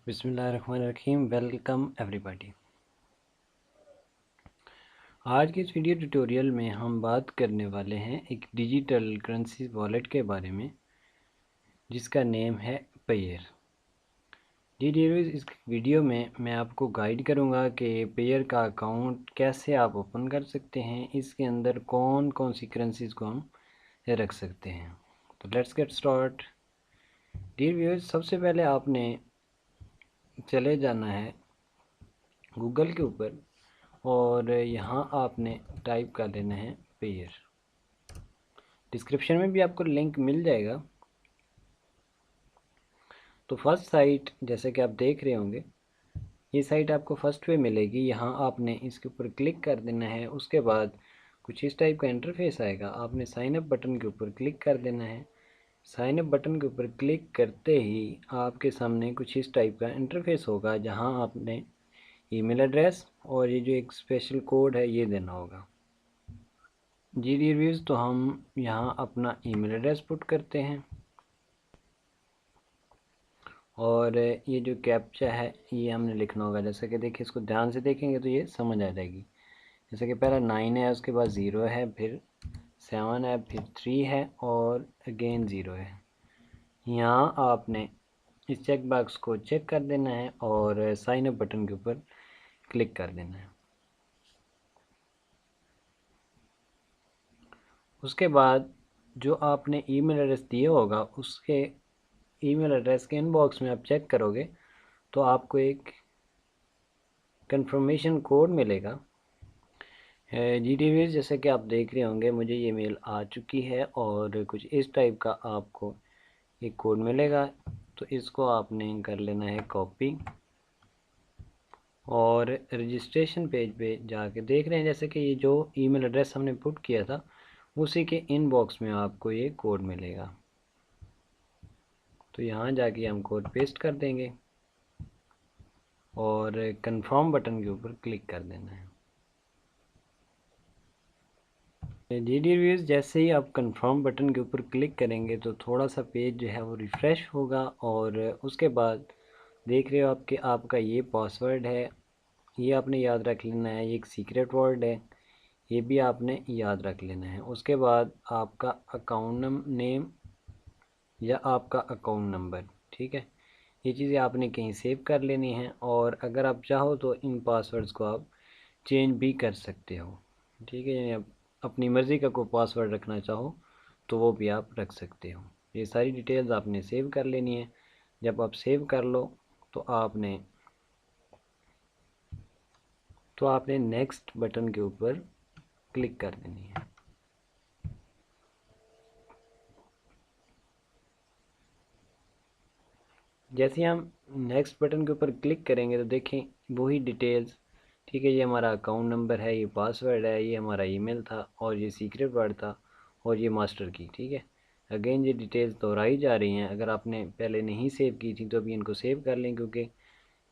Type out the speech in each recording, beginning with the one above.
बिस्मिल्लाहिर्रहमानिर्रहीम। Welcome everybody. आज के इस वीडियो ट्यूटोरियल में हम बात करने वाले हैं एक डिजिटल करेंसी वॉलेट के बारे में जिसका नेम है पेयर। इस वीडियो में मैं आपको गाइड करूंगा कि पेयर का अकाउंट कैसे आप ओपन कर सकते हैं, इसके अंदर कौन कौन सी करेंसीज को हम रख सकते हैं। तो let's get start. Dear viewers, सबसे पहले आपने चले जाना है गूगल के ऊपर और यहाँ आपने टाइप कर लेना है पेयर। डिस्क्रिप्शन में भी आपको लिंक मिल जाएगा। तो फर्स्ट साइट जैसे कि आप देख रहे होंगे, ये साइट आपको फर्स्ट पे मिलेगी। यहाँ आपने इसके ऊपर क्लिक कर देना है। उसके बाद कुछ इस टाइप का इंटरफेस आएगा। आपने साइन अप बटन के ऊपर क्लिक कर देना है। साइन अप बटन के ऊपर क्लिक करते ही आपके सामने कुछ इस टाइप का इंटरफेस होगा, जहाँ आपने ईमेल एड्रेस और ये जो एक स्पेशल कोड है ये देना होगा। जी रिव्यूज़, तो हम यहाँ अपना ईमेल एड्रेस पुट करते हैं और ये जो कैप्चा है ये हमने लिखना होगा। जैसे कि देखिए, इसको ध्यान से देखेंगे तो ये समझ आ जाएगी। जैसे कि पहला 9 है, उसके बाद 0 है, फिर 7 है, फिर 3 है और अगेन 0 है। यहाँ आपने इस चेक बॉक्स को चेक कर देना है और साइन अप बटन के ऊपर क्लिक कर देना है। उसके बाद जो आपने ईमेल एड्रेस दिया होगा उसके ईमेल एड्रेस के इनबॉक्स में आप चेक करोगे तो आपको एक कंफर्मेशन कोड मिलेगा। जी टी जैसे कि आप देख रहे होंगे, मुझे ये मेल आ चुकी है और कुछ इस टाइप का आपको एक कोड मिलेगा। तो इसको आपने कर लेना है कॉपी और रजिस्ट्रेशन पेज पे जाके देख रहे हैं, जैसे कि ये जो ईमेल एड्रेस हमने पुट किया था उसी के इनबॉक्स में आपको ये कोड मिलेगा। तो यहाँ जाके हम कोड पेस्ट कर देंगे और कंफर्म बटन के ऊपर क्लिक कर देना है। जी डी रिव्यूज़, जैसे ही आप कंफर्म बटन के ऊपर क्लिक करेंगे तो थोड़ा सा पेज जो है वो रिफ़्रेश होगा और उसके बाद देख रहे हो आपके आपका ये पासवर्ड है, ये आपने याद रख लेना है। ये एक सीक्रेट वर्ड है, ये भी आपने याद रख लेना है। उसके बाद आपका अकाउंट नेम या आपका अकाउंट नंबर, ठीक है, ये चीज़ें आपने कहीं सेव कर लेनी हैं और अगर आप चाहो तो इन पासवर्ड्स को आप चेंज भी कर सकते हो, ठीक है। यानी आप अपनी मर्ज़ी का कोई पासवर्ड रखना चाहो तो वो भी आप रख सकते हो। ये सारी डिटेल्स आपने सेव कर लेनी है। जब आप सेव कर लो तो आपने नेक्स्ट बटन के ऊपर क्लिक कर देनी है। जैसे ही हम नेक्स्ट बटन के ऊपर क्लिक करेंगे तो देखें वही डिटेल्स, ठीक है। ये हमारा अकाउंट नंबर है, ये पासवर्ड है, ये हमारा ईमेल था और ये सीक्रेट वर्ड था और ये मास्टर की, ठीक है। अगेन ये डिटेल्स दोहराई जा रही हैं। अगर आपने पहले नहीं सेव की थी तो अभी इनको सेव कर लें, क्योंकि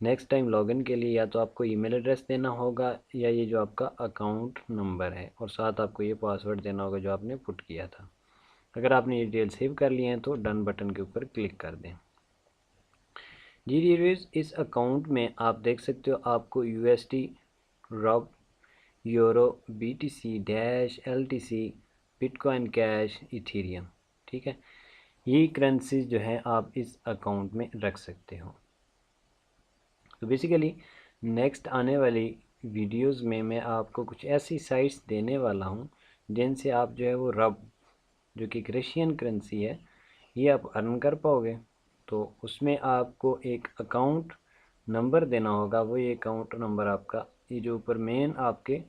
नेक्स्ट टाइम लॉगिन के लिए या तो आपको ईमेल एड्रेस देना होगा या ये जो आपका अकाउंट नंबर है और साथ आपको ये पासवर्ड देना होगा जो आपने पुट किया था। अगर आपने ये डिटेल सेव कर लिए हैं तो डन बटन के ऊपर क्लिक कर दें। जी रिव्यूज़, इस अकाउंट में आप देख सकते हो आपको यूएसडी, रब, euro, BTC, dash, LTC, bitcoin cash, Ethereum, ठीक है, ये करेंसीज जो है आप इस अकाउंट में रख सकते हो। तो बेसिकली नेक्स्ट आने वाली वीडियोस में मैं आपको कुछ ऐसी साइट्स देने वाला हूँ जिनसे आप जो है वो रब, जो कि रशियन करेंसी है, ये आप अर्न कर पाओगे। तो उसमें आपको एक अकाउंट नंबर देना होगा। वो ये अकाउंट नंबर आपका, ये जो ऊपर मेन आपके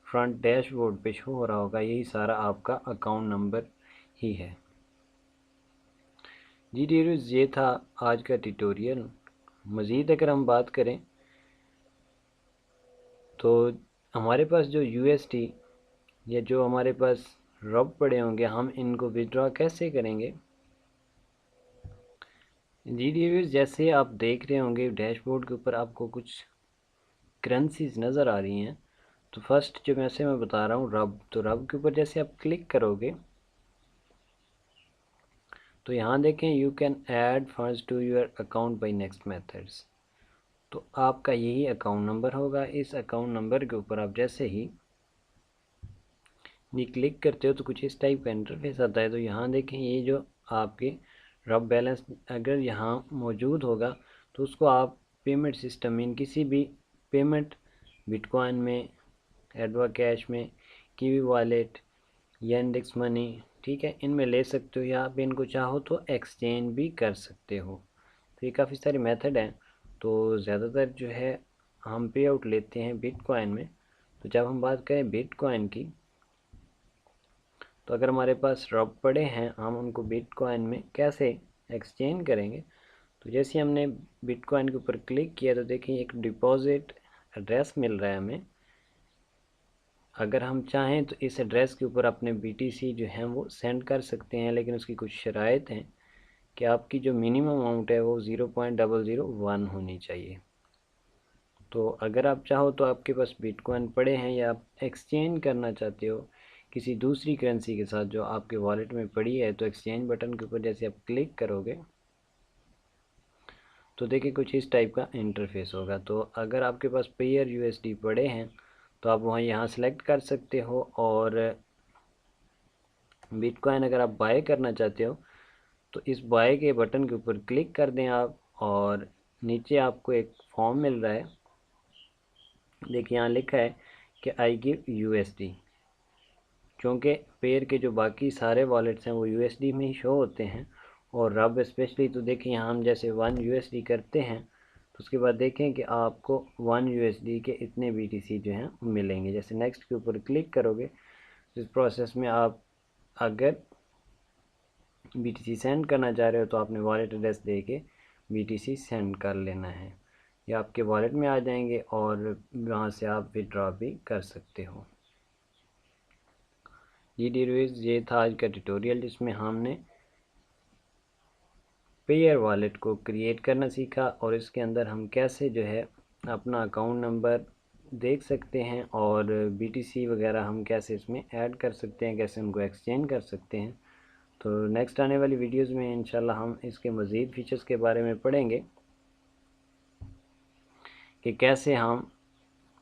फ्रंट डैशबोर्ड पे शो हो रहा होगा, यही सारा आपका अकाउंट नंबर ही है। जी डियर्स, ये था आज का ट्यूटोरियल। मज़ीद अगर हम बात करें तो हमारे पास जो यूएसडी या जो हमारे पास रब पड़े होंगे, हम इनको विड्रॉ कैसे करेंगे। जी डियर्स, जैसे आप देख रहे होंगे डैशबोर्ड के ऊपर आपको कुछ करेंसीज नज़र आ रही हैं। तो फर्स्ट जो मैं बता रहा हूँ रब, तो रब के ऊपर जैसे आप क्लिक करोगे तो यहाँ देखें you can add funds to your account by next methods. तो आपका यही अकाउंट नंबर होगा। इस अकाउंट नंबर के ऊपर आप जैसे ही ये क्लिक करते हो तो कुछ इस टाइप का इंटरफेस आता है। तो यहाँ देखें, ये जो आपके रफ बैलेंस अगर यहाँ मौजूद होगा तो उसको आप पेमेंट सिस्टम में किसी भी पेमेंट बिटकॉइन में, एडवा कैश में, कीवी वॉलेट, यांडेक्स मनी, ठीक है, इनमें ले सकते हो, या आप इनको चाहो तो एक्सचेंज भी कर सकते हो। तो ये काफ़ी सारे मेथड हैं। तो ज़्यादातर जो है हम पे आउट लेते हैं बिटकॉइन में। तो जब हम बात करें बिटकॉइन की, तो अगर हमारे पास रब पड़े हैं, हम उनको बिटकॉइन में कैसे एक्सचेंज करेंगे। तो जैसे हमने बिटकॉइन के ऊपर क्लिक किया तो देखिए एक डिपॉजिट एड्रेस मिल रहा है हमें। अगर हम चाहें तो इस एड्रेस के ऊपर अपने BTC जो हैं वो सेंड कर सकते हैं, लेकिन उसकी कुछ शराइत हैं कि आपकी जो मिनिमम अमाउंट है वो 0.001 होनी चाहिए। तो अगर आप चाहो तो आपके पास बिटकॉइन पड़े हैं या आप एक्सचेंज करना चाहते हो किसी दूसरी करेंसी के साथ जो आपके वॉलेट में पड़ी है, तो एक्सचेंज बटन के ऊपर जैसे आप क्लिक करोगे तो देखिए कुछ इस टाइप का इंटरफेस होगा। तो अगर आपके पास पेयर USD पड़े हैं तो आप वहाँ यहाँ सेलेक्ट कर सकते हो, और बिटकॉइन अगर आप बाय करना चाहते हो तो इस बाय के बटन के ऊपर क्लिक कर दें आप, और नीचे आपको एक फॉर्म मिल रहा है। देखिए यहाँ लिखा है कि आई गिव USD, क्योंकि पेयर के जो बाकी सारे वॉलेट्स हैं वो USD में ही शो होते हैं, और रब स्पेशली। तो देखिए यहाँ हम जैसे 1 USD करते हैं तो उसके बाद देखें कि आपको 1 USD के इतने BTC जो हैं मिलेंगे। जैसे नेक्स्ट के ऊपर क्लिक करोगे, इस प्रोसेस में आप अगर BTC सेंड करना चाह रहे हो तो आपने वॉलेट एड्रेस दे के BTC सेंड कर लेना है, या आपके वॉलेट में आ जाएंगे और वहाँ से आप विड्रॉ भी कर सकते हो। जी डियर्स, ये था आज का ट्यूटोरियल जिसमें हमने पेयर वॉलेट को क्रिएट करना सीखा, और इसके अंदर हम कैसे जो है अपना अकाउंट नंबर देख सकते हैं, और BTC वगैरह हम कैसे इसमें ऐड कर सकते हैं, कैसे उनको एक्सचेंज कर सकते हैं। तो नेक्स्ट आने वाली वीडियोस में इंशाल्लाह हम इसके मज़ीद फीचर्स के बारे में पढ़ेंगे कि कैसे हम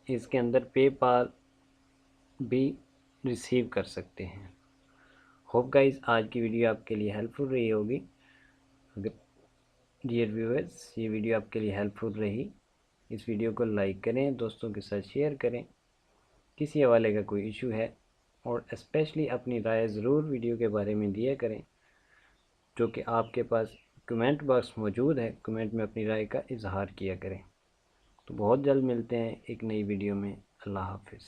इसके अंदर पेपाल भी रिसीव कर सकते हैं। होप गाइस आज की वीडियो आपके लिए हेल्पफुल रही होगी। अगर डियर व्यूअर्स ये वीडियो आपके लिए हेल्पफुल रही, इस वीडियो को लाइक करें, दोस्तों के साथ शेयर करें। किसी हवाले का कोई इशू है, और स्पेशली अपनी राय ज़रूर वीडियो के बारे में दिया करें, जो कि आपके पास कमेंट बॉक्स मौजूद है। कमेंट में अपनी राय का इजहार किया करें। तो बहुत जल्द मिलते हैं एक नई वीडियो में। अल्लाह हाफिज़।